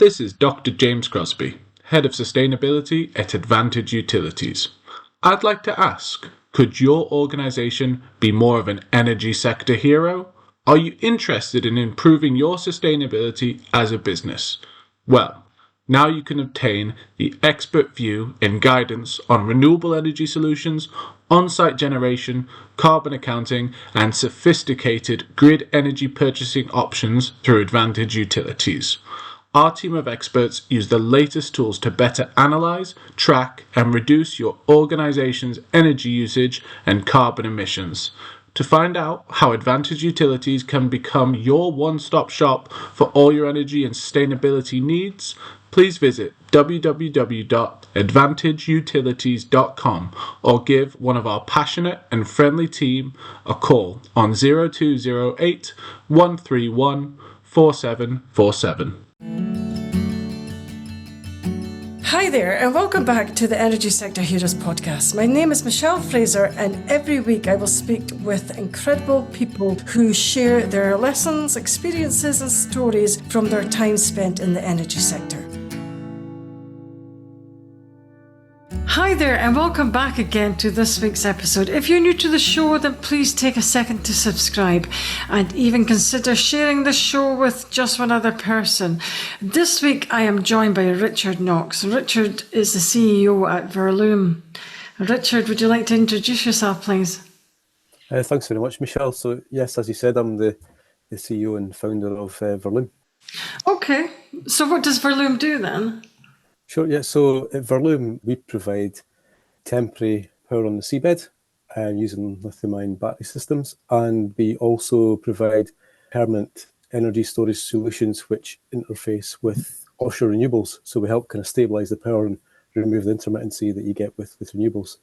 This is Dr. James Crosby, Head of Sustainability at Advantage Utilities. I'd like to ask, could your organisation be more of an energy sector hero? Are you interested in improving your sustainability as a business? Well, now you can obtain the expert view and guidance on renewable energy solutions, on-site generation, carbon accounting, and sophisticated grid energy purchasing options through Advantage Utilities. Our team of experts use the latest tools to better analyze, track, and reduce your organization's energy usage and carbon emissions. To find out how Advantage Utilities can become your one-stop shop for all your energy and sustainability needs, please visit www.advantageutilities.com or give one of our passionate and friendly team a call on 0208 131 4747. Hi there, and welcome back to the Energy Sector Heroes podcast. My name is Michelle Fraser, and every week I will speak with incredible people who share their lessons, experiences, and stories from their time spent in the energy sector. Hi there, and welcome back again to this week's episode. If you're new to the show, then please take a second to subscribe and even consider sharing the show with just one other person. This week I am joined by Richard Knox. Richard is the CEO at Verloom. Richard, would you like to introduce yourself, please? Thanks very much, Michelle. So yes, as you said, I'm the CEO and founder of Verloom. Okay, so what does Verloom do then? Sure, yeah. So at Verloom, we provide temporary power on the seabed using lithium-ion battery systems, and we also provide permanent energy storage solutions which interface with offshore renewables. So we help kind of stabilise the power and remove the intermittency that you get with renewables.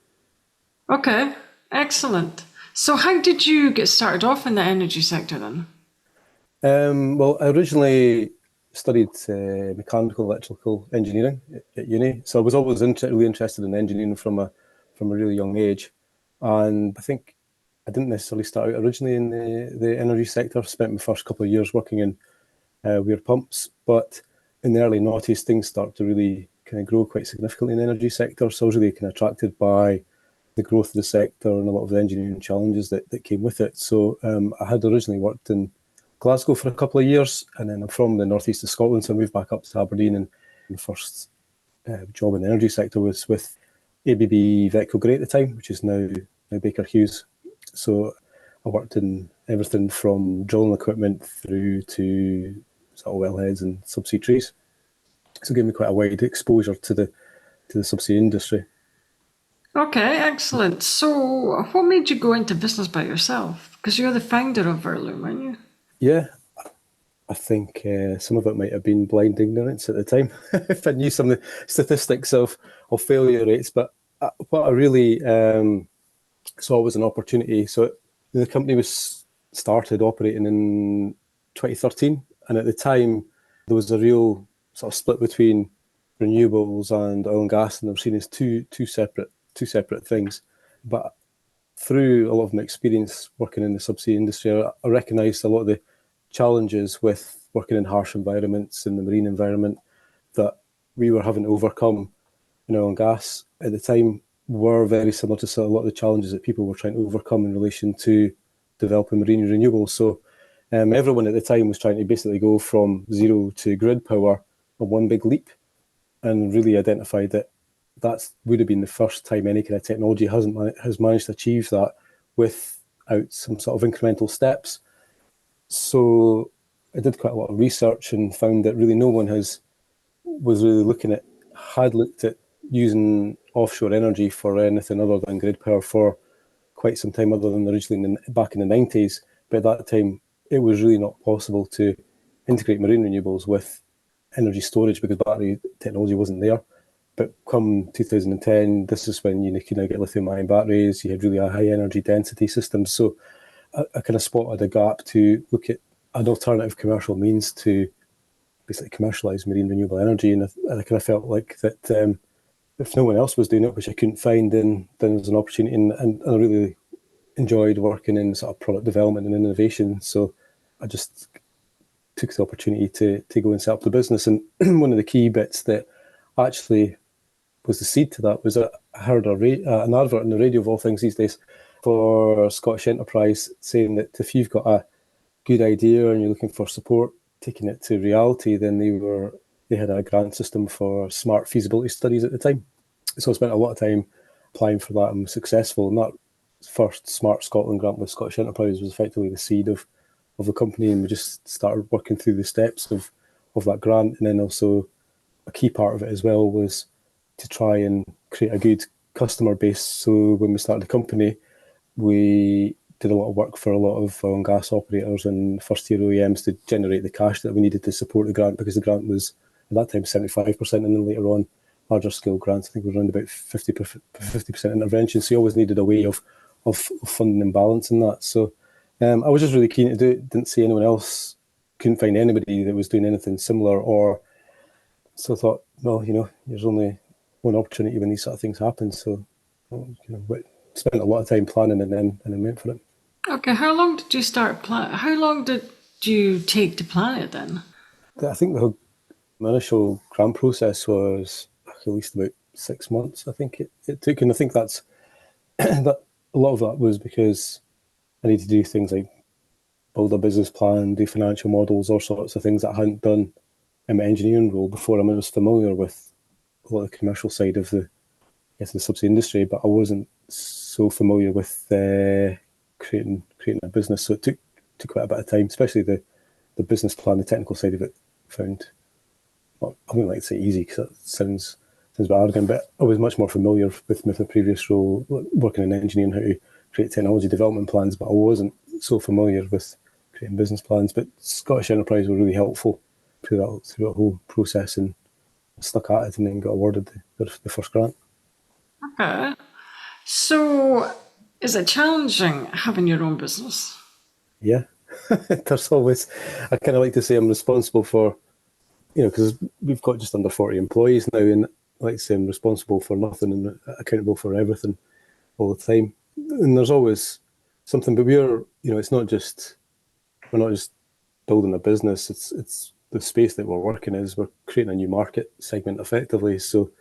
Okay, excellent. So how did you get started off in the energy sector then? Well, I originally studied mechanical electrical engineering at uni, so I was always really interested in engineering from a really young age. And I think I didn't necessarily start out originally in the energy sector. I spent my first couple of years working in weir pumps, but in the early noughties things started to really kind of grow quite significantly in the energy sector. So I was really kind of attracted by the growth of the sector and a lot of the engineering challenges that came with it. So I had originally worked in Glasgow for a couple of years, and then I'm from the northeast of Scotland, so I moved back up to Aberdeen, and the first job in the energy sector was with ABB Vetco Grey at the time, which is now Baker Hughes. So I worked in everything from drilling equipment through to sort of wellheads and subsea trees. So it gave me quite a wide exposure to the subsea industry. Okay, excellent. So what made you go into business by yourself? Because you're the founder of Verloom, aren't you? Yeah, I think some of it might have been blind ignorance at the time, if I knew some of the statistics of failure rates. But what I really saw was an opportunity. So the company was started operating in 2013, and at the time there was a real sort of split between renewables and oil and gas, and they were seen as two separate things. But through a lot of my experience working in the subsea industry, I recognised a lot of the challenges with working in harsh environments in the marine environment that we were having to overcome in oil and gas at the time were very similar to a lot of the challenges that people were trying to overcome in relation to developing marine renewables. So everyone at the time was trying to basically go from zero to grid power on one big leap, and really identified that would have been the first time any kind of technology has managed to achieve that without some sort of incremental steps. So I did quite a lot of research and found that really no one had looked at using offshore energy for anything other than grid power for quite some time, other than originally back in the 90s. But at that time, it was really not possible to integrate marine renewables with energy storage because battery technology wasn't there. But come 2010, this is when you can now get lithium-ion batteries. You had really high energy density systems. So I kind of spotted a gap to look at an alternative commercial means to basically commercialise marine renewable energy. And I kind of felt like that if no one else was doing it, which I couldn't find, then there's an opportunity. And I really enjoyed working in sort of product development and innovation. So I just took the opportunity to go and set up the business. And one of the key bits that actually was the seed to that was that I heard an advert on the radio, of all things these days, for Scottish Enterprise, saying that if you've got a good idea and you're looking for support, taking it to reality, then they had a grant system for smart feasibility studies at the time. So I spent a lot of time applying for that and was successful. And that first Smart Scotland grant with Scottish Enterprise was effectively the seed of the company, and we just started working through the steps of that grant. And then also a key part of it as well was to try and create a good customer base. So when we started the company, we did a lot of work for a lot of oil and gas operators and first-tier OEMs to generate the cash that we needed to support the grant, because the grant was, at that time, 75%, and then later on, larger scale grants, I think, were around about 50% intervention. So you always needed a way of funding and balancing that. So I was just really keen to do it. Didn't see anyone else, couldn't find anybody that was doing anything similar. So I thought, well, there's only one opportunity when these sort of things happen. So, spent a lot of time planning and then went for it. Okay, how long did you start plan? How long did you take to plan it then? I think the initial grant process was at least about 6 months. I think it took, and I think that's that. A lot of that was because I need to do things like build a business plan, do financial models, all sorts of things that I hadn't done in my engineering role before. I mean, I was familiar with a lot of the commercial side of the subsea industry, but I wasn't so familiar with creating a business. So it took quite a bit of time, especially the business plan, the technical side of it. Found, well, I wouldn't like to say easy because that sounds a bit arrogant, but I was much more familiar with my previous role, working in engineering, how to create technology development plans, but I wasn't so familiar with creating business plans. But Scottish Enterprise were really helpful through that whole process, and stuck at it and then got awarded the first grant. Okay. So is it challenging having your own business? Yeah. There's always, I kind of like to say I'm responsible for, because we've got just under 40 employees now, and I like to say I'm responsible for nothing and accountable for everything all the time. And there's always something, but we're not just building a business, it's the space that we're working is, we're creating a new market segment effectively. So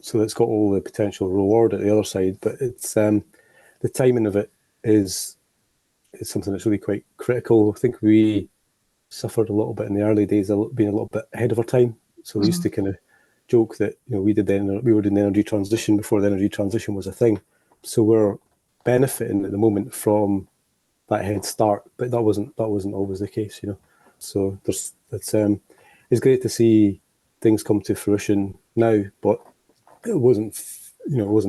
it's got all the potential reward at the other side, but it's the timing of it is something that's really quite critical. I think we suffered a little bit in the early days, being a little bit ahead of our time. So we used to kind of joke that we were doing the energy transition before the energy transition was a thing. So we're benefiting at the moment from that head start, but that wasn't always the case, So it's great to see things come to fruition now, but it wasn't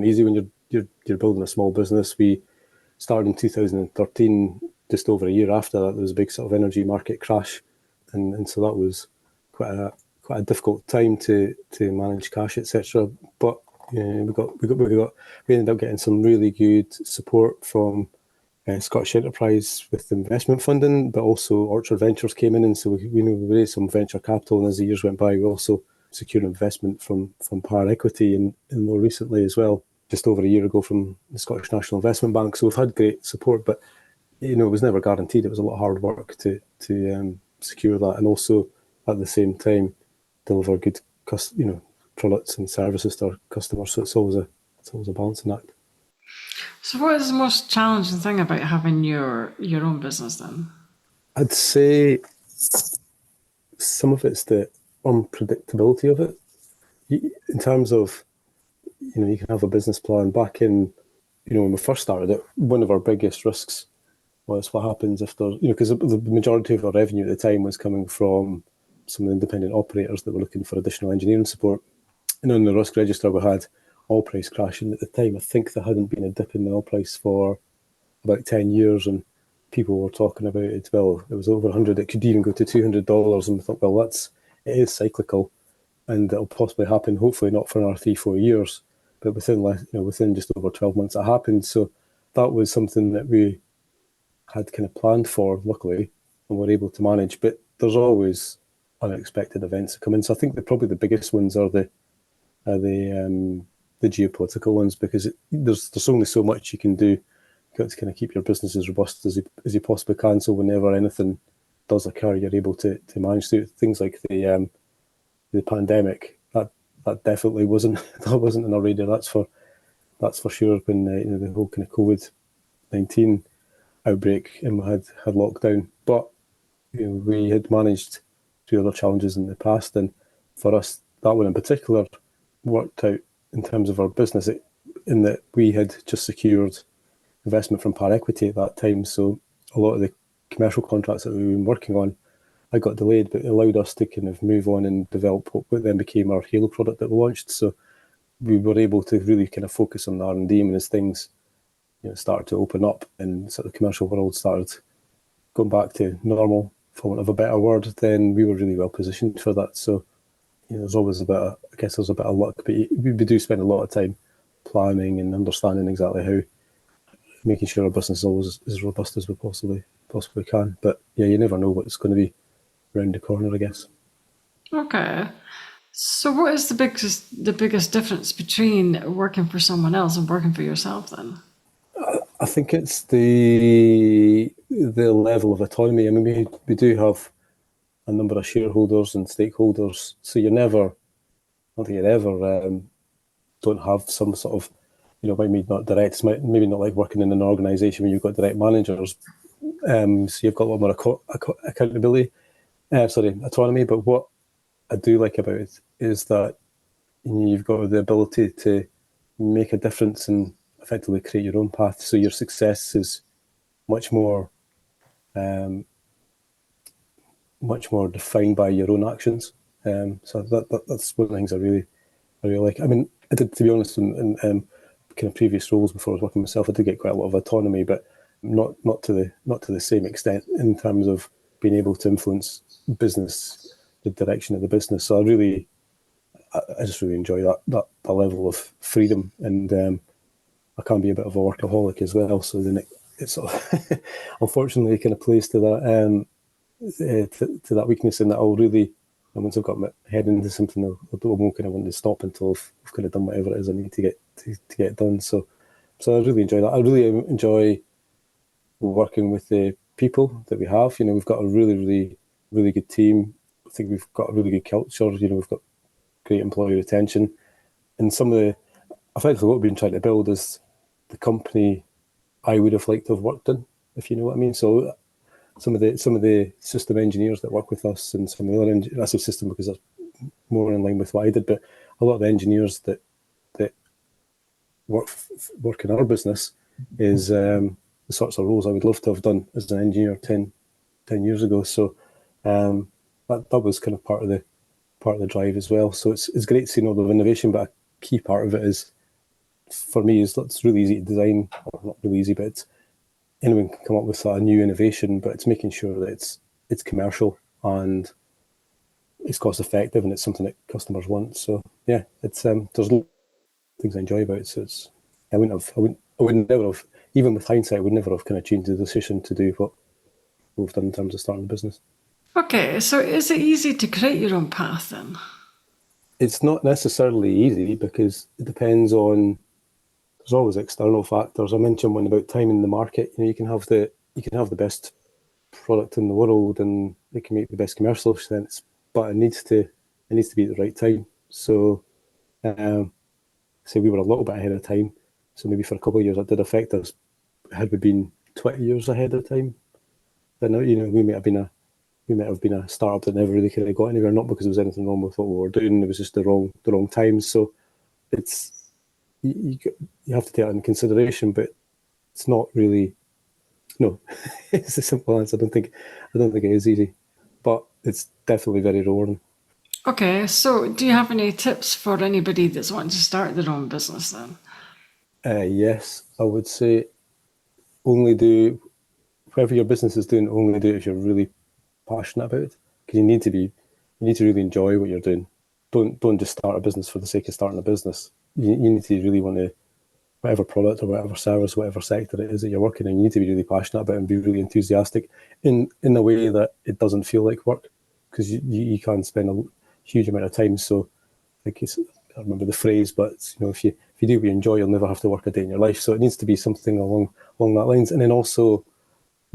easy when you're building a small business. We started in 2013. Just over a year after that, there was a big sort of energy market crash, and so that was quite a difficult time to manage cash, etc. But we ended up getting some really good support from Scottish Enterprise with investment funding, but also Orchard Ventures came in, and so we raised some venture capital. And as the years went by, we also secured investment from Par Equity, and more recently as well, just over a year ago, from the Scottish National Investment Bank. So we've had great support, but it was never guaranteed. It was a lot of hard work to secure that, and also at the same time deliver good products and services to our customers. So it's always a balancing act. So what is the most challenging thing about having your own business then? I'd say some of it's the unpredictability of it. In terms of, you can have a business plan. Back in, when we first started it, one of our biggest risks was what happens if there's, because the majority of our revenue at the time was coming from some independent operators that were looking for additional engineering support. And on the risk register, we had oil price crashing at the time. I think there hadn't been a dip in the oil price for about 10 years, and people were talking about it. Well, it was over 100. It could even go to $200, and we thought, well, it is cyclical, and it'll possibly happen. Hopefully not for another 3-4 years, but within just over 12 months, it happened. So that was something that we had kind of planned for, luckily, and were able to manage. But there's always unexpected events that come in. So I think that probably the biggest ones are the geopolitical ones, because there's only so much you can do. You've got to kind of keep your business as robust as you possibly can. So whenever anything does occur, you're able to manage through things like the pandemic. That definitely wasn't in our radar. That's for sure. When the whole kind of COVID-19 outbreak and we had lockdown, but we had managed through other challenges in the past, and for us that one in particular worked out in terms of our business, in that we had just secured investment from Par Equity at that time. So a lot of the commercial contracts that we've been working on, I got delayed, but it allowed us to kind of move on and develop what then became our Halo product that we launched. So we were able to really kind of focus on the R&D, and as things started to open up and sort of the commercial world started going back to normal, for want of a better word, then we were really well positioned for that. So there's always a bit of luck, but we do spend a lot of time planning and understanding exactly how, making sure our business is always as robust as we possibly can. But yeah, you never know what's going to be around the corner, I guess. Okay. So what is the biggest difference between working for someone else and working for yourself then? I think it's the level of autonomy. I mean, we do have a number of shareholders and stakeholders, so I don't think you ever don't have some sort of, maybe not direct, maybe not like working in an organisation where you've got direct managers, so you've got a lot more accountability, autonomy. But what I do like about it is that you've got the ability to make a difference and effectively create your own path. So your success is much more defined by your own actions. So that's one of the things I really like. I mean, I did, to be honest, in kind of previous roles before I was working myself, I did get quite a lot of autonomy, but not to the same extent in terms of being able to influence business, the direction of the business. So I just really enjoy that level of freedom, and I can be a bit of a workaholic as well. So then it sort of unfortunately kind of plays to that to that weakness, in that I'll really, and once I've got my head into something, I won't kind of want to stop until I've kind of done whatever it is I need to get done. So I really enjoy that. I really enjoy working with the people that we have. We've got a really, really, really good team. I think we've got a really good culture. We've got great employee retention, and effectively what we've been trying to build is the company I would have liked to have worked in, if you know what I mean. So some of the system engineers that work with us, and some of the other, I say system because that's more in line with what I did, but a lot of the engineers that work in our business is the sorts of roles I would love to have done as an engineer 10 years ago. So that was kind of part of the drive as well. So it's great seeing all the innovation, but a key part of it is, for me, is it's really easy to design, or not really easy, but anyone can come up with a new innovation, but it's making sure that it's commercial and it's cost effective and it's something that customers want. So yeah, it's there's things I enjoy about it. So I wouldn't never have, even with hindsight, I would never have kind of changed the decision to do what we've done in terms of starting the business. Okay, so is it easy to create your own path then? It's not necessarily easy, because it depends on, there's always external factors. I mentioned one about timing the market. You can have the best product in the world and it can make the best commercial sense, but it needs to be at the right time. So say we were a little bit ahead of time. So maybe for a couple of years that did affect us. Had we been 20 years ahead of time, then we might have been a startup that never really kind of got anywhere, not because there was anything wrong with what we were doing, it was just the wrong time. So it's, you have to take that into consideration, but it's not really, no. It's a simple answer. I don't think it is easy, but it's definitely very rewarding. Okay, so do you have any tips for anybody that's wanting to start their own business then? Yes, I would say only do whatever your business is doing. Only do it if you're really passionate about it, because you need to really enjoy what you're doing. Don't just start a business for the sake of starting a business. You need to really want to, whatever product or whatever service, whatever sector it is that you're working in, you need to be really passionate about it and be really enthusiastic in a way that it doesn't feel like work, because you can't spend a huge amount of time. So I can't remember the phrase, but if you do what you enjoy, you'll never have to work a day in your life. So it needs to be something along that lines. And then also,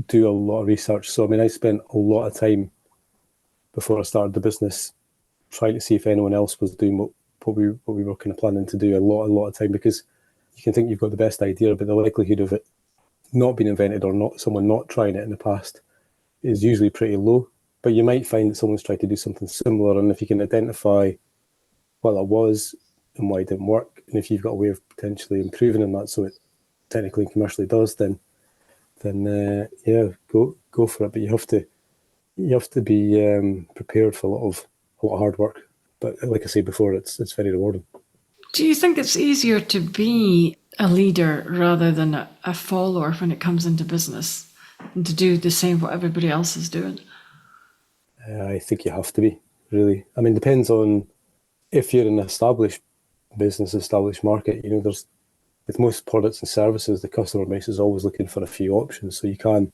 do a lot of research. So, I mean, I spent a lot of time before I started the business trying to see if anyone else was doing what we were kind of planning to do. A lot of time, because you can think you've got the best idea, but the likelihood of it not being invented or not someone not trying it in the past is usually pretty low. But you might find that someone's tried to do something similar, and if you can identify what that was and why it didn't work, and if you've got a way of potentially improving on that so it technically and commercially does, then yeah, go for it. But you have to be prepared for a lot of hard work. But like I said before, it's very rewarding. Do you think it's easier to be a leader rather than a follower when it comes into business, and to do the same what everybody else is doing? I think you have to be, really. I mean, depends on if you're an established business, established market. You know, there's with most products and services, the customer base is always looking for a few options, so you can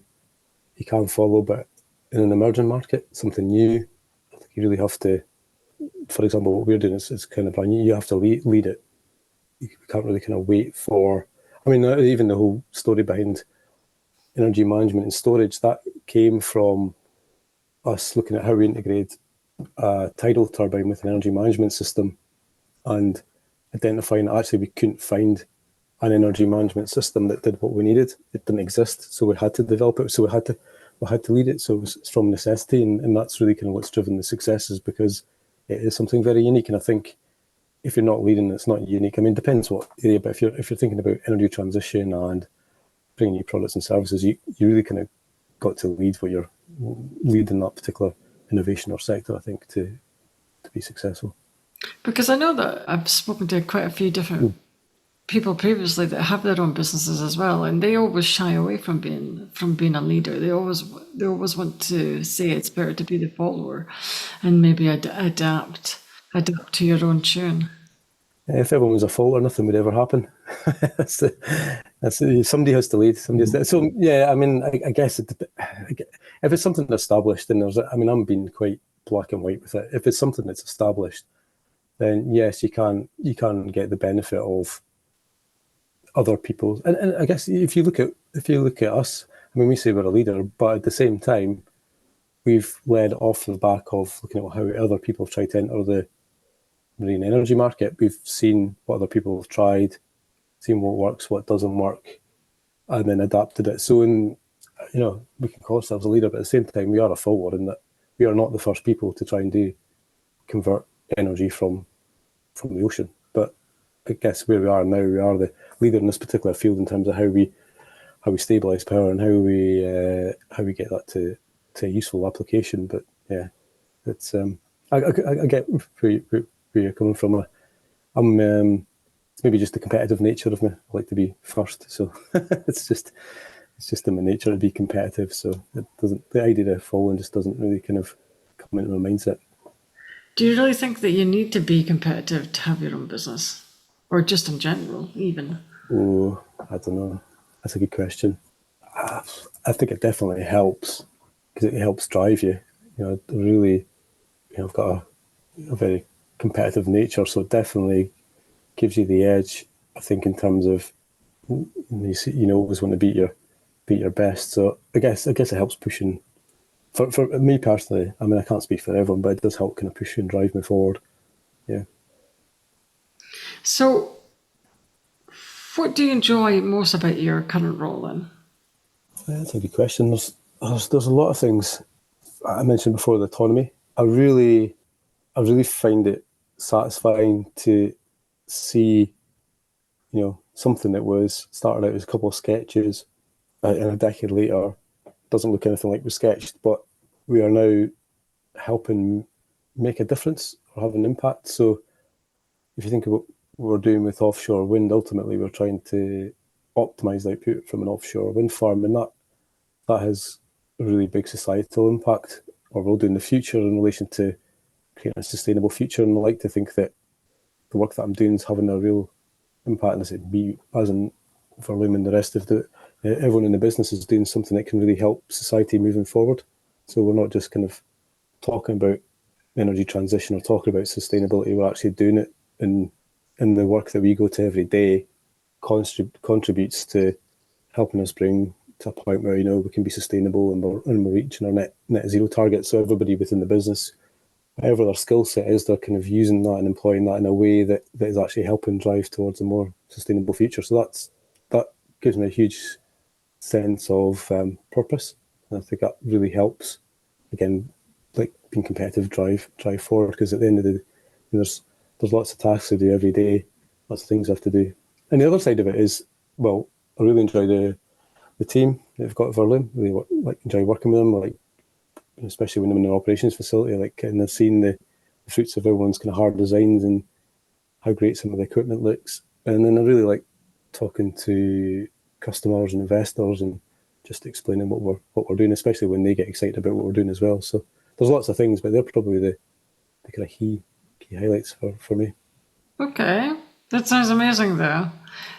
follow. But in an emerging market, something new, I think you really have to. For example, what we're doing is kind of brand new. You have to lead it. You can't really kind of wait for. I mean, even the whole story behind energy management and storage, that came from us looking at how we integrate a tidal turbine with an energy management system, and identifying that actually we couldn't find an energy management system that did what we needed. It didn't exist, so we had to develop it. So we had to lead it. So it's from necessity, and that's really kind of what's driven the successes, because it is something very unique. And I think if you're not leading, it's not unique. I mean, it depends what area, but if you're thinking about energy transition and bringing new products and services, you really kind of got to lead what you're leading that particular innovation or sector, I think, to be successful. Because I know that I've spoken to quite a few different people previously that have their own businesses as well, and they always shy away from being a leader. They always want to say it's better to be the follower, and maybe adapt to your own tune. If everyone was a follower, nothing would ever happen. Somebody has to lead. So yeah, I mean, I guess if it's something established, then I'm being quite black and white with it. If it's something that's established, then yes, you can get the benefit of other people. And I guess if you look at us, I mean, we say we're a leader, but at the same time, we've led off the back of looking at how other people have tried to enter the marine energy market. We've seen what other people have tried, seen what works, what doesn't work, and then adapted it. So, we can call ourselves a leader, but at the same time, we are a follower in that we are not the first people to try and convert energy from the ocean. But I guess where we are now, we are the leader in this particular field in terms of how we stabilize power and how we get that to a useful application. But yeah, it's I get where you're coming from. It's maybe just the competitive nature of me. I like to be first, so it's just in my nature to be competitive. So the idea of following just doesn't really kind of come into my mindset. Do you really think that you need to be competitive to have your own business, or just in general, even? Oh, I don't know. That's a good question. I think it definitely helps, because it helps drive you. Really, I've got a very competitive nature, so it definitely gives you the edge, I think, in terms of you always want to beat your best. So I guess it helps pushing. For me personally, I mean, I can't speak for everyone, but it does help kind of push you and drive me forward. Yeah. So, what do you enjoy most about your current role then? That's a good question. There's a lot of things. I mentioned before the autonomy. I really find it satisfying to see, something that was started out as a couple of sketches, and a decade later doesn't look anything like we sketched, but we are now helping make a difference or have an impact. So if you think about what we're doing with offshore wind, ultimately we're trying to optimize the output from an offshore wind farm, and that has a really big societal impact, or will do in the future, in relation to creating a sustainable future. And I like to think that the work that I'm doing is having a real impact, and I say me as in Verloom and the rest of everyone in the business is doing something that can really help society moving forward. So we're not just kind of talking about energy transition or talking about sustainability, we're actually doing it in the work that we go to every day contributes to helping us bring to a point where, we can be sustainable and we're reaching our net zero target. So everybody within the business, whatever their skill set is, they're kind of using that and employing that in a way that is actually helping drive towards a more sustainable future. So that gives me a huge sense of purpose. And I think that really helps, again, like being competitive, drive forward, because at the end of the day, there's lots of tasks to do every day, lots of things I have to do. And the other side of it is, well, I really enjoy the team that I've got at Verloom. Really enjoy working with them, like, especially when I'm in an operations facility, like, and I've seen the fruits of everyone's kind of hard designs and how great some of the equipment looks. And then I really like talking to customers and investors and just explaining what we're doing, especially when they get excited about what we're doing as well. So there's lots of things, but they're probably the kind of key highlights for me. Okay, that sounds amazing though.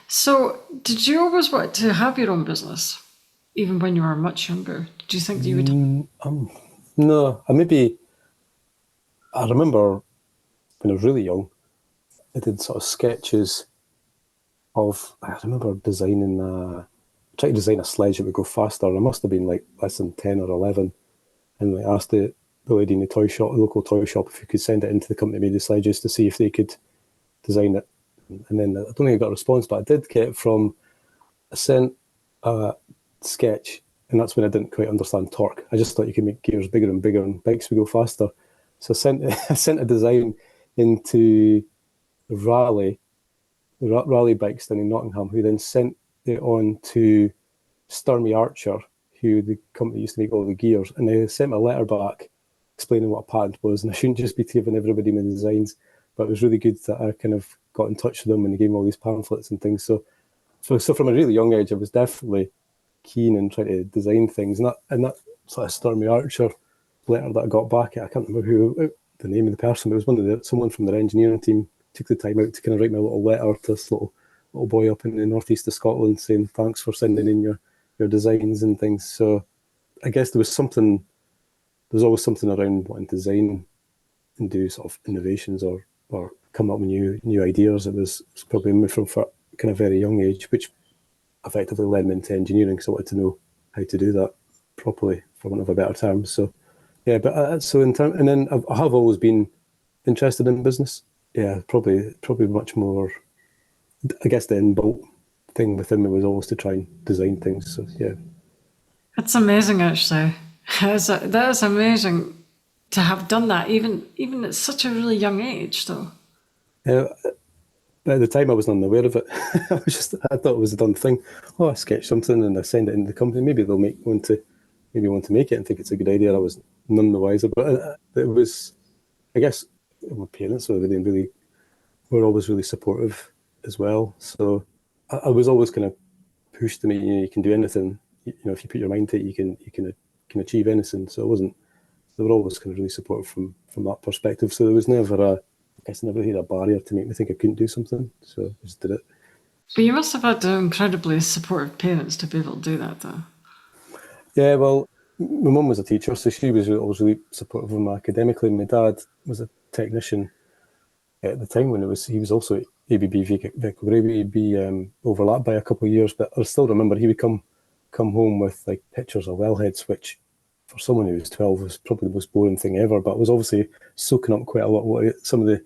So did you always want to have your own business, even when you were much younger? Did you think that you would? No, I remember when I was really young, I did sort of sketches I remember trying to design a sledge that would go faster. I must have been like less than 10 or 11. And I asked the lady in the local toy shop, if you could send it into the company that made the sledges to see if they could design it. And then I don't think I got a response, but I did get it I sent a sketch, and that's when I didn't quite understand torque. I just thought you could make gears bigger and bigger and bikes would go faster. So I sent a design into Raleigh bikes down in Nottingham, who then sent it on to Sturmey Archer, who the company used to make all the gears, and they sent me a letter back explaining what a patent was, and I shouldn't just be giving everybody my designs, but it was really good that I kind of got in touch with them and they gave me all these pamphlets and things. So from a really young age, I was definitely keen and trying to design things, and that sort of Sturmey Archer letter that I got back, I can't remember the name of the person, but it was someone from their engineering team took the time out to kind of write me a little letter to this little boy up in the northeast of Scotland saying thanks for sending in your designs and things. So I guess there was always something around wanting to design and do sort of innovations or come up with new ideas. It was probably from a kind of very young age, which effectively led me into engineering, because I wanted to know how to do that properly, for want of a better term. So yeah, but and then I have always been interested in business. Yeah, probably much more. I guess the inbuilt thing within me was always to try and design things. So yeah, That's amazing, actually. That is amazing to have done that, even at such a really young age, though. But at the time I wasn't unaware of it. I thought it was a done thing. Oh, I sketch something and I send it into the company. Maybe they'll want to make it and think it's a good idea. I was none the wiser. But it was, I guess, my parents were always really supportive as well. So I was always kind of pushed to me. You can do anything. If you put your mind to it, you can achieve anything. So they were always kind of really supportive from that perspective. So there was never never had a barrier to make me think I couldn't do something. So I just did it. But you must have had incredibly supportive parents to be able to do that, though. Yeah, well, my mum was a teacher, so she was always really supportive of me academically. My dad was a technician at the time when he was also ABB vehicle grade. He'd be overlapped by a couple of years, but I still remember he would come home with like pictures of wellheads, which for someone who was 12 was probably the most boring thing ever, but was obviously soaking up quite a lot some of the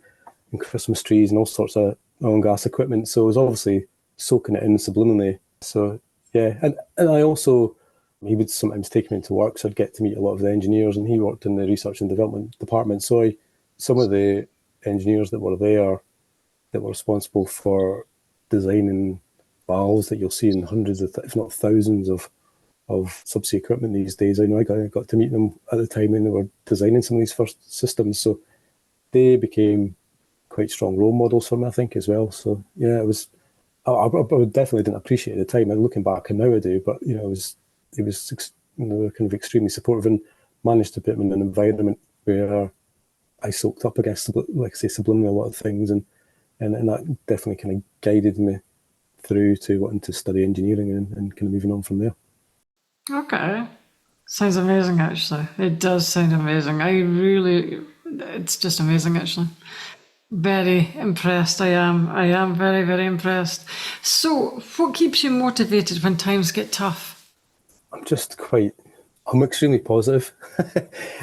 Christmas trees and all sorts of oil and gas equipment. So it was obviously soaking it in subliminally. So yeah, and I also, he would sometimes take me into work, so I'd get to meet a lot of the engineers, and he worked in the research and development department. So some of the engineers that were there that were responsible for designing valves that you'll see in hundreds of, if not thousands of subsea equipment these days. I know I got to meet them at the time when they were designing some of these first systems. So they became quite strong role models for me, I think, as well. So yeah, it was. I definitely didn't appreciate it at the time. And looking back, and now I do, but it was kind of extremely supportive, and managed to put me in an environment where I soaked up, I guess, like I say, subliminally a lot of things, and that definitely kind of guided me through to wanting to study engineering and kind of moving on from there. Okay. Sounds amazing, actually. It does sound amazing. It's just amazing, actually. Very impressed. I am very, very impressed. So, what keeps you motivated when times get tough? I'm extremely positive.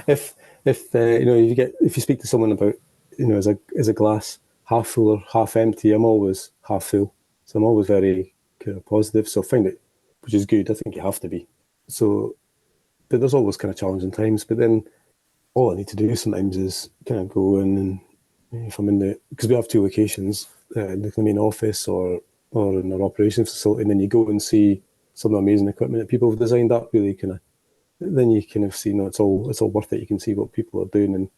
if if you speak to someone about, is a glass half full or half empty, I'm always half full. So I'm always very kind of positive. So I find it, which is good. I think you have to be. So, but there's always kind of challenging times. But then all I need to do sometimes is kind of go in, and if I'm because we have two locations, the main office or in our operations facility, and then you go and see some of the amazing equipment that people have designed. That really kind of, then you kind of see, it's all worth it. You can see what people are doing, and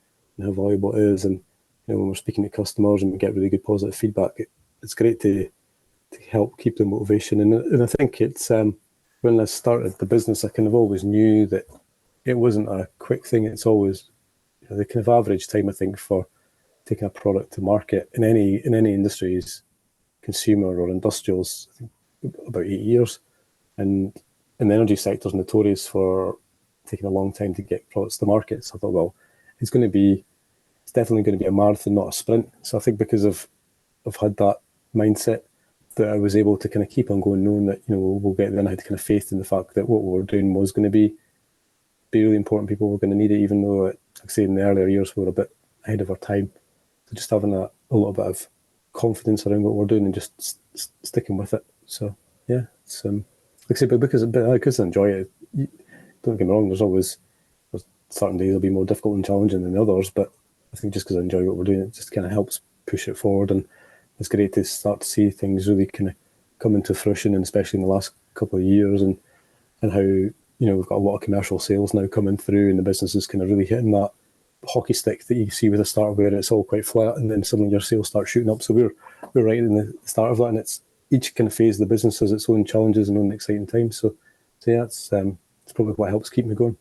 how valuable it is. And when we're speaking to customers and we get really good positive feedback, it's great to help keep the motivation. And I think it's when I started the business, I kind of always knew that it wasn't a quick thing. It's always the kind of average time, I think, for taking a product to market in any industry is consumer or industrials, I think, about 8 years. And the energy sector is notorious for taking a long time to get products to market. So I thought, well, it's definitely going to be a marathon, not a sprint. So I think because I've had that mindset, that I was able to kind of keep on going, knowing that, we'll get there. And I had kind of faith in the fact that what we were doing was going to be really important. People were going to need it, even though, like I say, in the earlier years we were a bit ahead of our time. So just having a little bit of confidence around what we're doing and just sticking with it. So yeah, it's like I say, but because I enjoy it. Don't get me wrong. There's certain days will be more difficult and challenging than others, but I think just because I enjoy what we're doing, it just kind of helps push it forward. And it's great to start to see things really kind of come into fruition, and especially in the last couple of years, and how we've got a lot of commercial sales now coming through, and the business is kind of really hitting that hockey stick that you see with the start, where it's all quite flat, and then suddenly your sales start shooting up. So we're right in the start of that, and it's each kind of phase of the business has its own challenges and own exciting times. So yeah, it's probably what helps keep me going.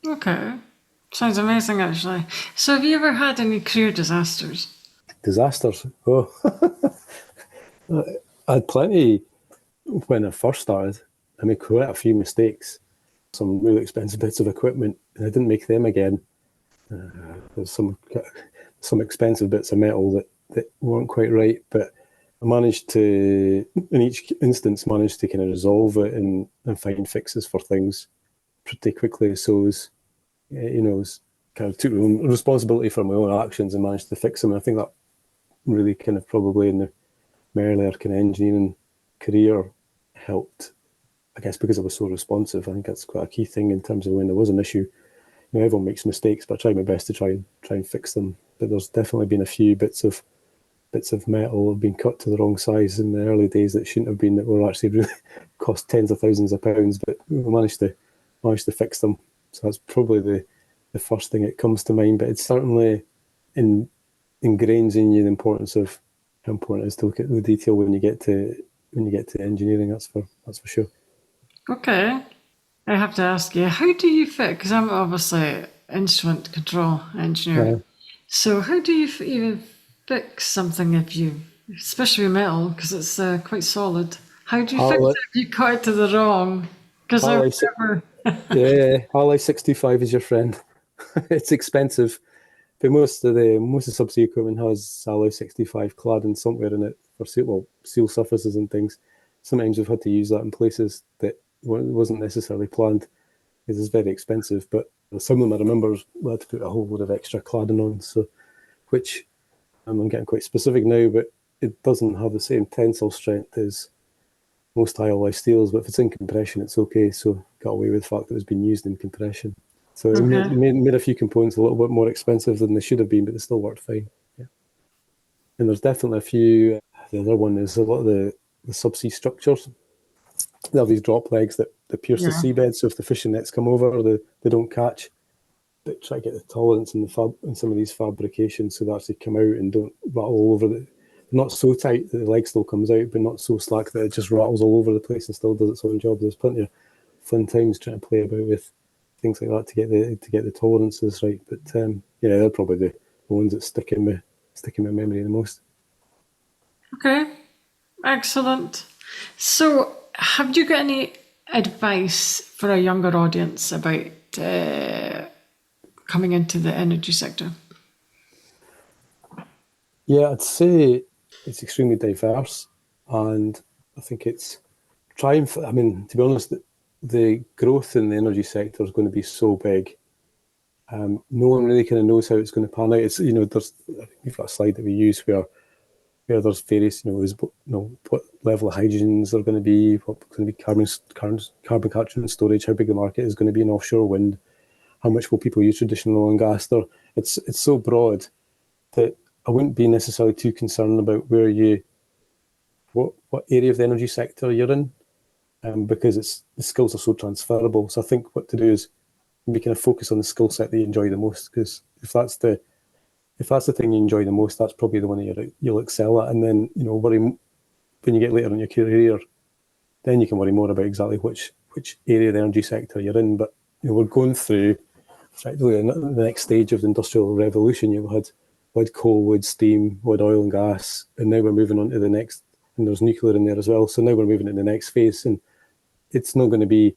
Okay. Sounds amazing, actually. So have you ever had any career disasters? Disasters? Oh, I had plenty when I first started. I made quite a few mistakes, some really expensive bits of equipment, and I didn't make them again. There's some expensive bits of metal that weren't quite right, but I managed to, in each instance, managed to kind of resolve it and find fixes for things pretty quickly. So it was kind of took responsibility for my own actions and managed to fix them. And I think that really kind of probably in my earlier kind of engineering career helped, I guess, because I was so responsive. I think that's quite a key thing in terms of when there was an issue. Everyone makes mistakes, but I try my best to try and fix them. But there's definitely been a few bits of metal have been cut to the wrong size in the early days that shouldn't have been, that were actually really cost tens of thousands of pounds, but we managed to fix them. So that's probably the first thing that comes to mind. But it's certainly ingrains in you the importance of how important it is to look at the detail when you get to engineering. That's for sure. Okay. I have to ask you, how do you fit? Because I'm obviously instrument control engineer. So how do you even fix something especially metal, because it's quite solid? How do you fix it if you cut it to the wrong? Because I've never... Yeah, Ally 65 is your friend. It's expensive, but most of Subsea equipment has Alloy 65 cladding somewhere in it for seal surfaces and things. Sometimes we've had to use that in places that wasn't necessarily planned, because it's very expensive. But some of them, I remember, we had to put a whole load of extra cladding on, so which I'm getting quite specific now, but it doesn't have the same tensile strength as most alloy steels. But if it's in compression, it's okay. So got away with the fact that it was being used in compression. So it made a few components a little bit more expensive than they should have been, but they still worked fine. Yeah. And there's definitely a few. The other one is a lot of the subsea structures. They have these drop legs that pierce the seabed, so if the fishing nets come over, they don't catch. But try to get the tolerance in some of these fabrications so they actually come out and don't rattle all over the. Not so tight that the leg still comes out, but not so slack that it just rattles all over the place and still does its own job. There's plenty of fun times trying to play about with things like that to get the tolerances right. But they're probably the ones that stick in my memory the most. Okay, excellent. So, have you got any advice for a younger audience about coming into the energy sector? Yeah, I'd say it's extremely diverse, and I think it's to be honest, the growth in the energy sector is going to be so big. No one really kind of knows how it's going to pan out. It's, we've got a slide that we use where there's various, what level of hydrogens are going to be, what's going to be carbon capture and storage, how big the market is going to be in offshore wind, how much will people use traditional oil and gas. It's so broad that I wouldn't be necessarily too concerned about what area of the energy sector you're in, because the skills are so transferable. So I think what to do is maybe kind of focus on the skill set that you enjoy the most, because if that's the thing you enjoy the most, that's probably the one that you'll excel at. And then, worry when you get later in your career, then you can worry more about exactly which area of the energy sector you're in. But we're going through effectively the next stage of the industrial revolution. You've had coal, wood, steam, wood, oil and gas, and now we're moving on to the next, and there's nuclear in there as well. So now we're moving to the next phase, and it's not going to be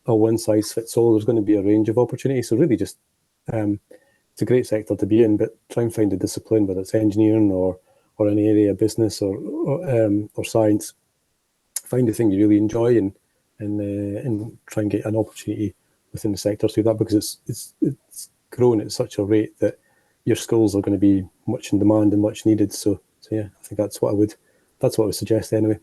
a one size fits all. There's going to be a range of opportunities. So really just, it's a great sector to be in, but try and find a discipline, whether it's engineering or any area of business or science. Find the thing you really enjoy and try and get an opportunity within the sector through that, because it's grown at such a rate that your skills are going to be much in demand and much needed. So yeah, I think that's what I would suggest anyway.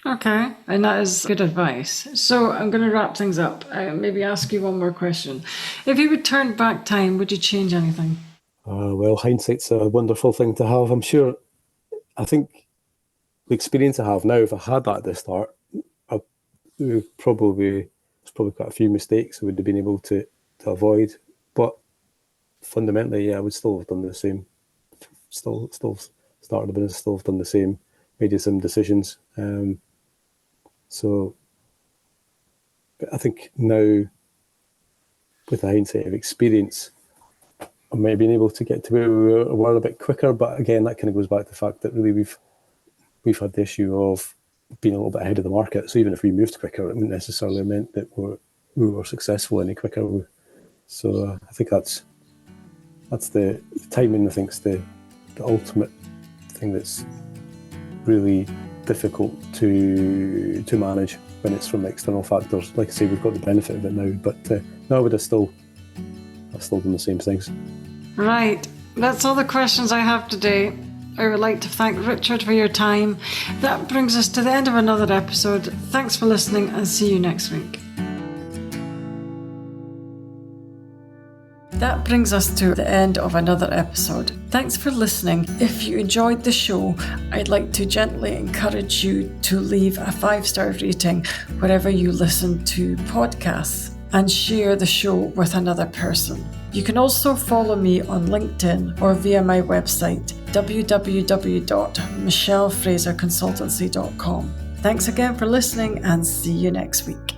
Okay, and that is good advice. So I'm going to wrap things up. Maybe ask you one more question. If you would turn back time, would you change anything? Well, hindsight's a wonderful thing to have. I'm sure. I think the experience I have now, if I had that at the start, there's probably quite a few mistakes I would have been able to avoid. But fundamentally, yeah, I would still have done the same. Still started the business, still have done the same, made some decisions. So I think now, with the hindsight of experience, I might have been able to get to where we were a bit quicker. But again, that kind of goes back to the fact that really we've had the issue of being a little bit ahead of the market. So even if we moved quicker, it wouldn't necessarily meant that we were successful any quicker. So I think that's the timing. I think is the ultimate thing that's really difficult to manage when it's from external factors. Like I say, we've got the benefit of it now, but no, I would have still done the same things. Right, that's all the questions I have today. I would like to thank Richard for your time. That brings us to the end of another episode. Thanks for listening, and see you next week. That brings us to the end of another episode. Thanks for listening. If you enjoyed the show, I'd like to gently encourage you to leave a 5-star rating wherever you listen to podcasts and share the show with another person. You can also follow me on LinkedIn or via my website, www.michellefraserconsultancy.com. Thanks again for listening, and see you next week.